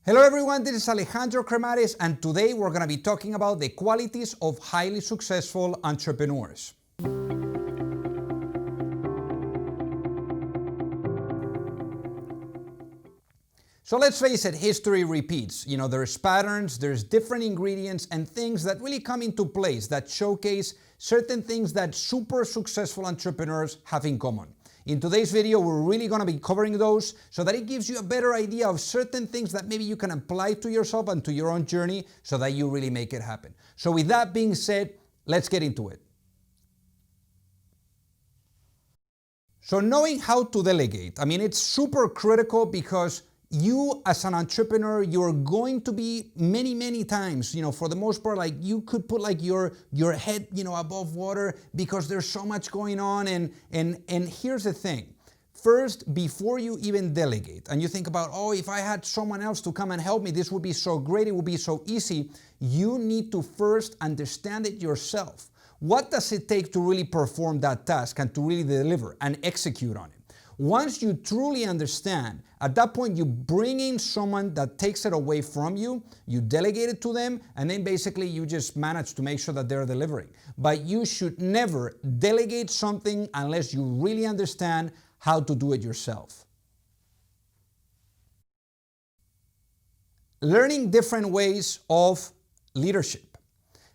Hello everyone, this is Alejandro Cremades, and today we're going to be talking about the qualities of highly successful entrepreneurs. So let's face it, history repeats. There's patterns, there's different ingredients and things that really come into place that showcase certain things that super successful entrepreneurs have in common. In today's video, we're really going to be covering those so that it gives you a better idea of certain things that maybe you can apply to yourself and to your own journey so that you really make it happen. So with that being said, let's get into it. So knowing how to delegate, it's super critical because you as an entrepreneur, you're going to be many times, for the most part, like you could put like your head, above water because there's so much going on. And here's the thing. First, before you even delegate and you think about, oh, if I had someone else to come and help me, this would be so great, it would be so easy. You need to first understand it yourself. What does it take to really perform that task and to really deliver and execute on it? Once you truly understand, at that point you bring in someone that takes it away from you, you delegate it to them, and then basically you just manage to make sure that they're delivering. But you should never delegate something unless you really understand how to do it yourself. Learning different ways of leadership.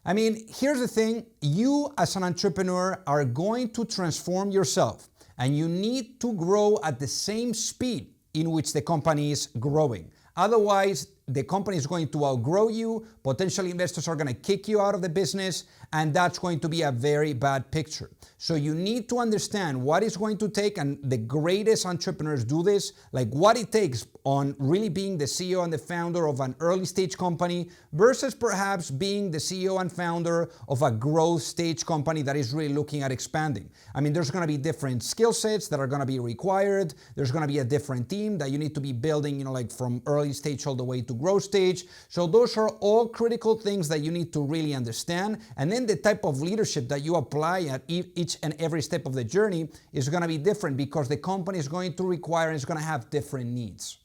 Here's the thing, you as an entrepreneur are going to transform yourself. And you need to grow at the same speed in which the company is growing. Otherwise, the company is going to outgrow you, potential investors are going to kick you out of the business, and that's going to be a very bad picture. So you need to understand what it's going to take, and the greatest entrepreneurs do this, like what it takes on really being the CEO and the founder of an early stage company versus perhaps being the CEO and founder of a growth stage company that is really looking at expanding. There's going to be different skill sets that are going to be required. There's going to be a different team that you need to be building, like from early stage all the way to growth stage. So those are all critical things that you need to really understand. And then the type of leadership that you apply at each and every step of the journey is going to be different because the company is going to require and is going to have different needs.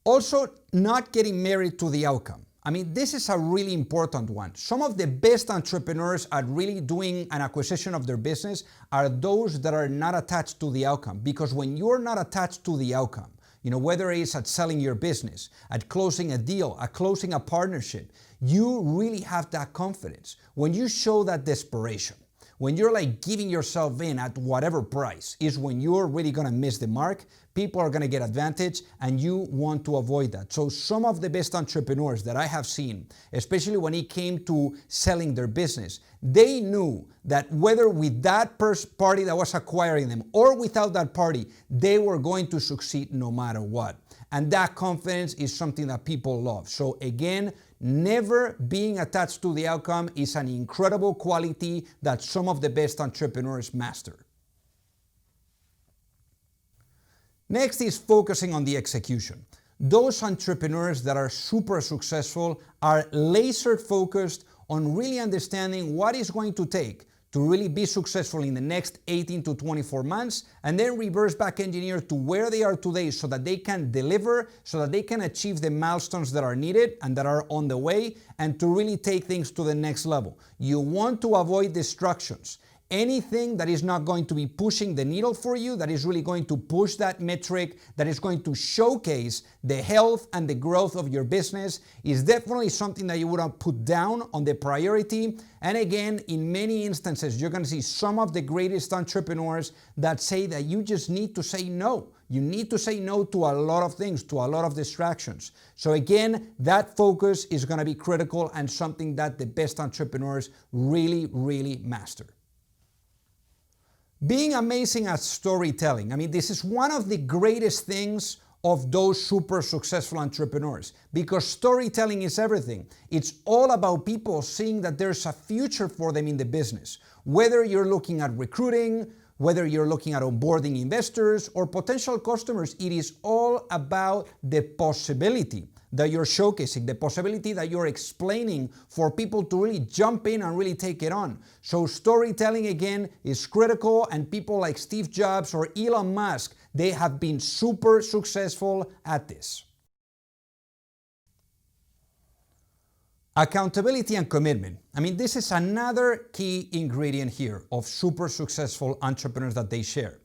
Also, not getting married to the outcome. This is a really important one. Some of the best entrepreneurs at really doing an acquisition of their business are those that are not attached to the outcome. Because when you're not attached to the outcome, whether it's at selling your business, at closing a deal, at closing a partnership, you really have that confidence. When you show that desperation, when you're like giving yourself in at whatever price, is when you're really gonna miss the mark. People are gonna get advantage and you want to avoid that. So some of the best entrepreneurs that I have seen, especially when it came to selling their business, they knew that whether with that party that was acquiring them or without that party, they were going to succeed no matter what. And that confidence is something that people love. So again, never being attached to the outcome is an incredible quality that some of the best entrepreneurs master. Next is focusing on the execution. Those entrepreneurs that are super successful are laser focused on really understanding what it's going to take to really be successful in the next 18 to 24 months, and then reverse back engineer to where they are today so that they can deliver, so that they can achieve the milestones that are needed and that are on the way, and to really take things to the next level. You want to avoid distractions. Anything that is not going to be pushing the needle for you, that is really going to push that metric, that is going to showcase the health and the growth of your business, is definitely something that you would have put down on the priority. And again, in many instances, you're going to see some of the greatest entrepreneurs that say that you just need to say no. You need to say no to a lot of things, to a lot of distractions. So again, that focus is going to be critical and something that the best entrepreneurs really master. Being amazing at storytelling. This is one of the greatest things of those super successful entrepreneurs because storytelling is everything. It's all about people seeing that there's a future for them in the business. Whether you're looking at recruiting, whether you're looking at onboarding investors or potential customers, it is all about the possibility that you're showcasing, the possibility that you're explaining for people to really jump in and really take it on. So storytelling again is critical, and people like Steve Jobs or Elon Musk, They have been super successful at this. Accountability and commitment. I mean, this is another key ingredient here of super successful entrepreneurs that they share.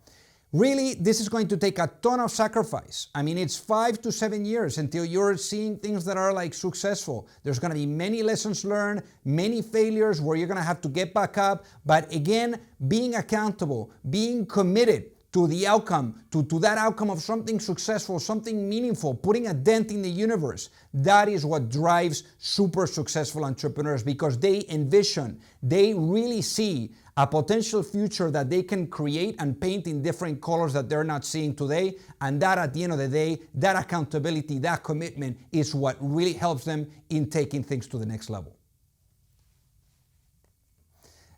Really, this is going to take a ton of sacrifice. I mean, it's 5 to 7 years until you're seeing things that are like successful. There's going to be many lessons learned, many failures where you're going to have to get back up. But again, being accountable, being committed to the outcome, to that outcome of something successful, something meaningful, putting a dent in the universe. That is what drives super successful entrepreneurs, because they envision, they really see a potential future that they can create and paint in different colors that they're not seeing today. And that, at the end of the day, that accountability, that commitment is what really helps them in taking things to the next level.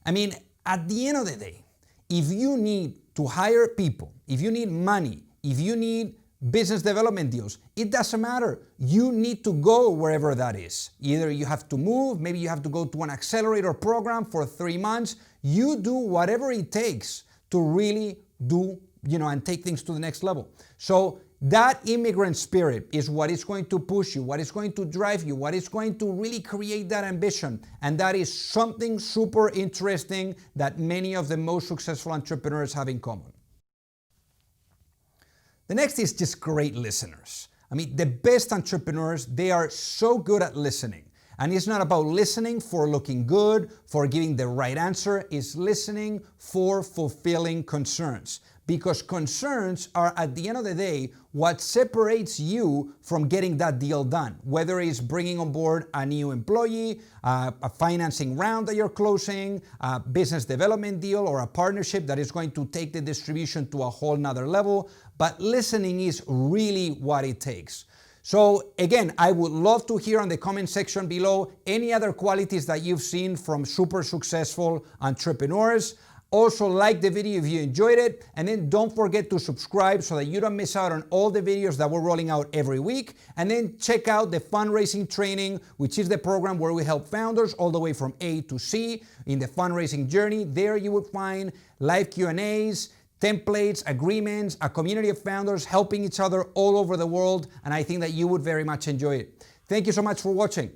I mean, at the end of the day, if you need to hire people, if you need money, if you need business development deals, it doesn't matter. You need to go wherever that is. Either you have to move, maybe you have to go to an accelerator program for 3 months. You do whatever it takes to really do, and take things to the next level. So that immigrant spirit is what is going to push you, what is going to drive you, what is going to really create that ambition. And that is something super interesting that many of the most successful entrepreneurs have in common. The next is just great listeners. I mean, the best entrepreneurs, they are so good at listening. And it's not about listening for looking good, for giving the right answer. It's listening for fulfilling concerns. Because concerns are, at the end of the day, what separates you from getting that deal done. Whether it's bringing on board a new employee, a financing round that you're closing, a business development deal, or a partnership that is going to take the distribution to a whole nother level. But listening is really what it takes. So again, I would love to hear on the comment section below any other qualities that you've seen from super successful entrepreneurs. Also, like the video if you enjoyed it, and then don't forget to subscribe so that you don't miss out on all the videos that we're rolling out every week. And then check out the fundraising training, which is the program where we help founders all the way from A to C in the fundraising journey. There you will find live Q&As, templates, agreements, a community of founders helping each other all over the world, and I think that you would very much enjoy it. Thank you so much for watching.